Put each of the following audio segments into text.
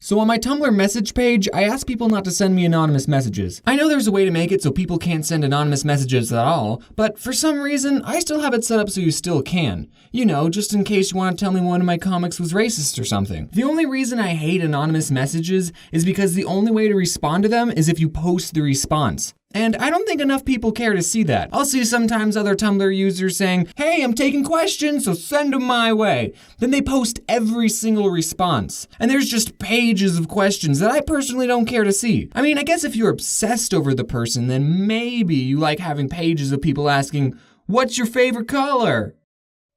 So on my Tumblr message page, I ask people not to send me anonymous messages. I know there's a way to make it so people can't send anonymous messages at all, but for some reason, I still have it set up so you still can. You know, just in case you want to tell me one of my comics was racist or something. The only reason I hate anonymous messages is because the only way to respond to them is if you post the response. And I don't think enough people care to see that. I'll see sometimes other Tumblr users saying, "Hey, I'm taking questions, so send them my way." Then they post every single response. And there's just pages of questions that I personally don't care to see. I mean, I guess if you're obsessed over the person, then maybe you like having pages of people asking, "What's your favorite color?"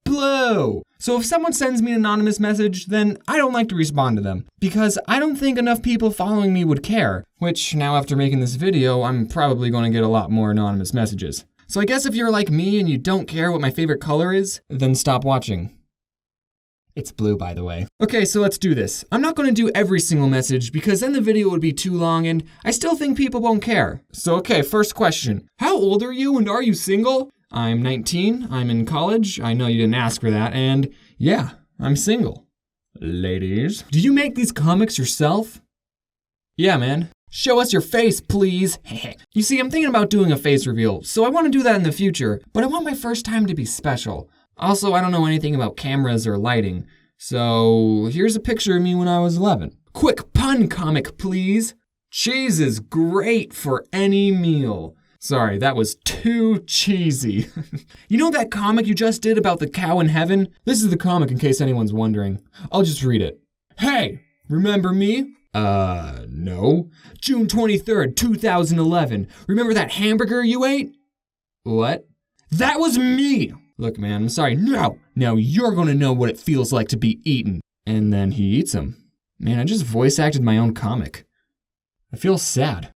Blue. So if someone sends me an anonymous message, then I don't like to respond to them, because I don't think enough people following me would care, which now after making this video, I'm probably going to get a lot more anonymous messages. So I guess if you're like me and you don't care what my favorite color is, then stop watching. It's blue, by the way. Okay, so let's do this. I'm not going to do every single message because then the video would be too long and I still think people won't care. So okay, first question. How old are you and are you single? I'm 19, I'm in college, I know you didn't ask for that, and yeah, I'm single. Ladies, do you make these comics yourself? Yeah, man. Show us your face, please. You see, I'm thinking about doing a face reveal, so I want to do that in the future, but I want my first time to be special. Also, I don't know anything about cameras or lighting, so here's a picture of me when I was 11. Quick pun comic, please. Cheese is great for any meal. Sorry, that was too cheesy. You know that comic you just did about the cow in heaven? This is the comic in case anyone's wondering. I'll just read it. Hey, remember me? No. June 23rd, 2011. Remember that hamburger you ate? What? That was me! Look, man, I'm sorry. Now you're gonna know what it feels like to be eaten. And then he eats him. Man, I just voice acted my own comic. I feel sad.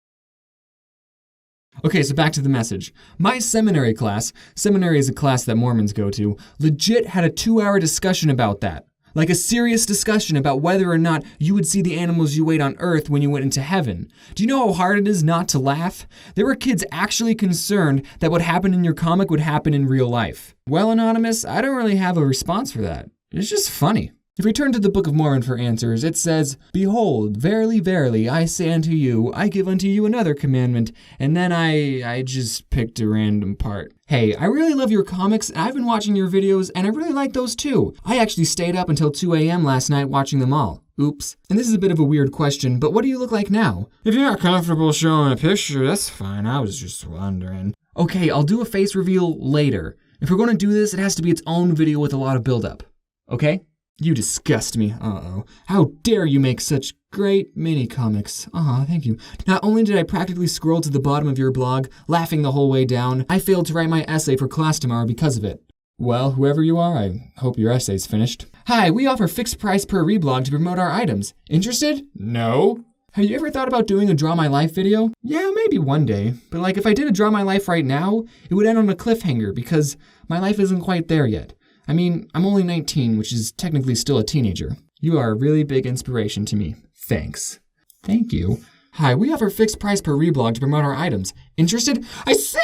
Okay, so back to the message. My seminary class is a class that Mormons go to, legit had a 2-hour discussion about that. Like a serious discussion about whether or not you would see the animals you ate on Earth when you went into heaven. Do you know how hard it is not to laugh? There were kids actually concerned that what happened in your comic would happen in real life. Well, Anonymous, I don't really have a response for that. It's just funny. If we turn to the Book of Mormon for answers, it says, "Behold, verily, verily, I say unto you, I give unto you another commandment," and then I just picked a random part. Hey, I really love your comics, and I've been watching your videos, and I really like those too. I actually stayed up until 2 a.m. last night watching them all. Oops. And this is a bit of a weird question, but what do you look like now? If you're not comfortable showing a picture, that's fine, I was just wondering. Okay, I'll do a face reveal later. If we're going to do this, it has to be its own video with a lot of build-up. Okay? You disgust me. Uh-oh. How dare you make such great mini-comics. Thank you. Not only did I practically scroll to the bottom of your blog, laughing the whole way down, I failed to write my essay for class tomorrow because of it. Well, whoever you are, I hope your essay's finished. Hi, we offer fixed price per reblog to promote our items. Interested? No. Have you ever thought about doing a Draw My Life video? Yeah, maybe one day. But like if I did a Draw My Life right now, it would end on a cliffhanger because my life isn't quite there yet. I mean, I'm only 19, which is technically still a teenager. You are a really big inspiration to me. Thanks. Thank you. Hi, we offer fixed price per reblog to promote our items. Interested? I said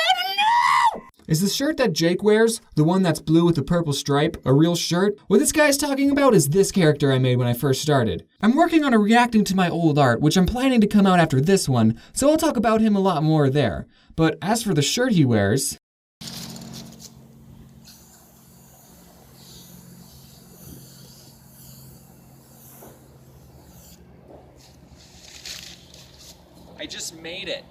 no! Is the shirt that Jake wears, the one that's blue with the purple stripe, a real shirt? What this guy's talking about is this character I made when I first started. I'm working on a reacting to my old art, which I'm planning to come out after this one, so I'll talk about him a lot more there. But as for the shirt he wears... I just made it.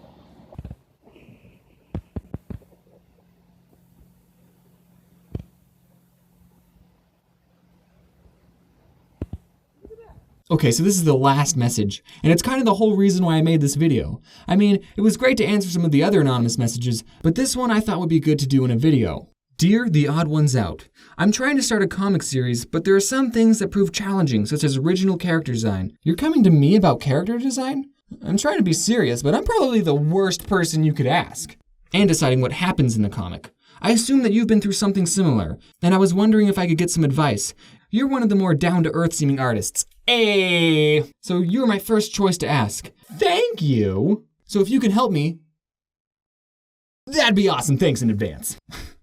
Okay, so this is the last message, and it's kind of the whole reason why I made this video. I mean, it was great to answer some of the other anonymous messages, but this one I thought would be good to do in a video. Dear The Odd Ones Out, I'm trying to start a comic series, but there are some things that prove challenging, such as original character design. You're coming to me about character design? I'm trying to be serious, but I'm probably the worst person you could ask. And deciding what happens in the comic. I assume that you've been through something similar, and I was wondering if I could get some advice. You're one of the more down-to-earth seeming artists. Hey! So you're my first choice to ask. Thank you! So if you can help me, that'd be awesome. Thanks in advance.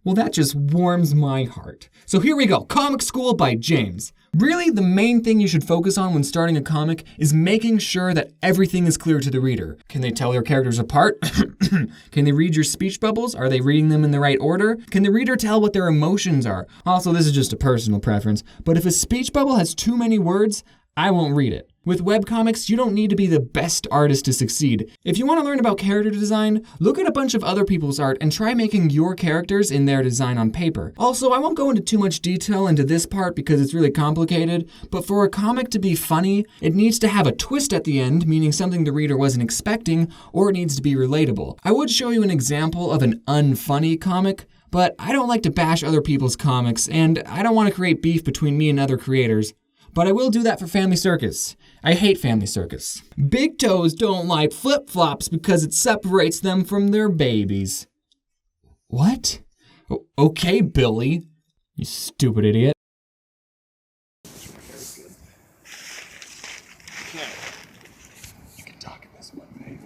Well, that just warms my heart. So here we go, Comic School by James. Really, the main thing you should focus on when starting a comic is making sure that everything is clear to the reader. Can they tell their characters apart? Can they read your speech bubbles? Are they reading them in the right order? Can the reader tell what their emotions are? Also, this is just a personal preference, but if a speech bubble has too many words, I won't read it. With webcomics, you don't need to be the best artist to succeed. If you want to learn about character design, look at a bunch of other people's art and try making your characters in their design on paper. Also, I won't go into too much detail into this part because it's really complicated, but for a comic to be funny, it needs to have a twist at the end, meaning something the reader wasn't expecting, or it needs to be relatable. I would show you an example of an unfunny comic, but I don't like to bash other people's comics, and I don't want to create beef between me and other creators. But I will do that for Family Circus. I hate Family Circus. Big toes don't like flip-flops because it separates them from their babies. What? Okay, Billy. You stupid idiot. Okay. You can talk in this one, babe.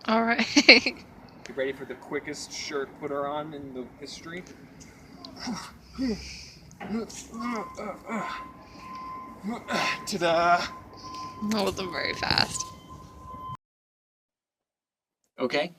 All right. You ready for the quickest shirt putter on in the history? Ta-da! That wasn't very fast. Okay.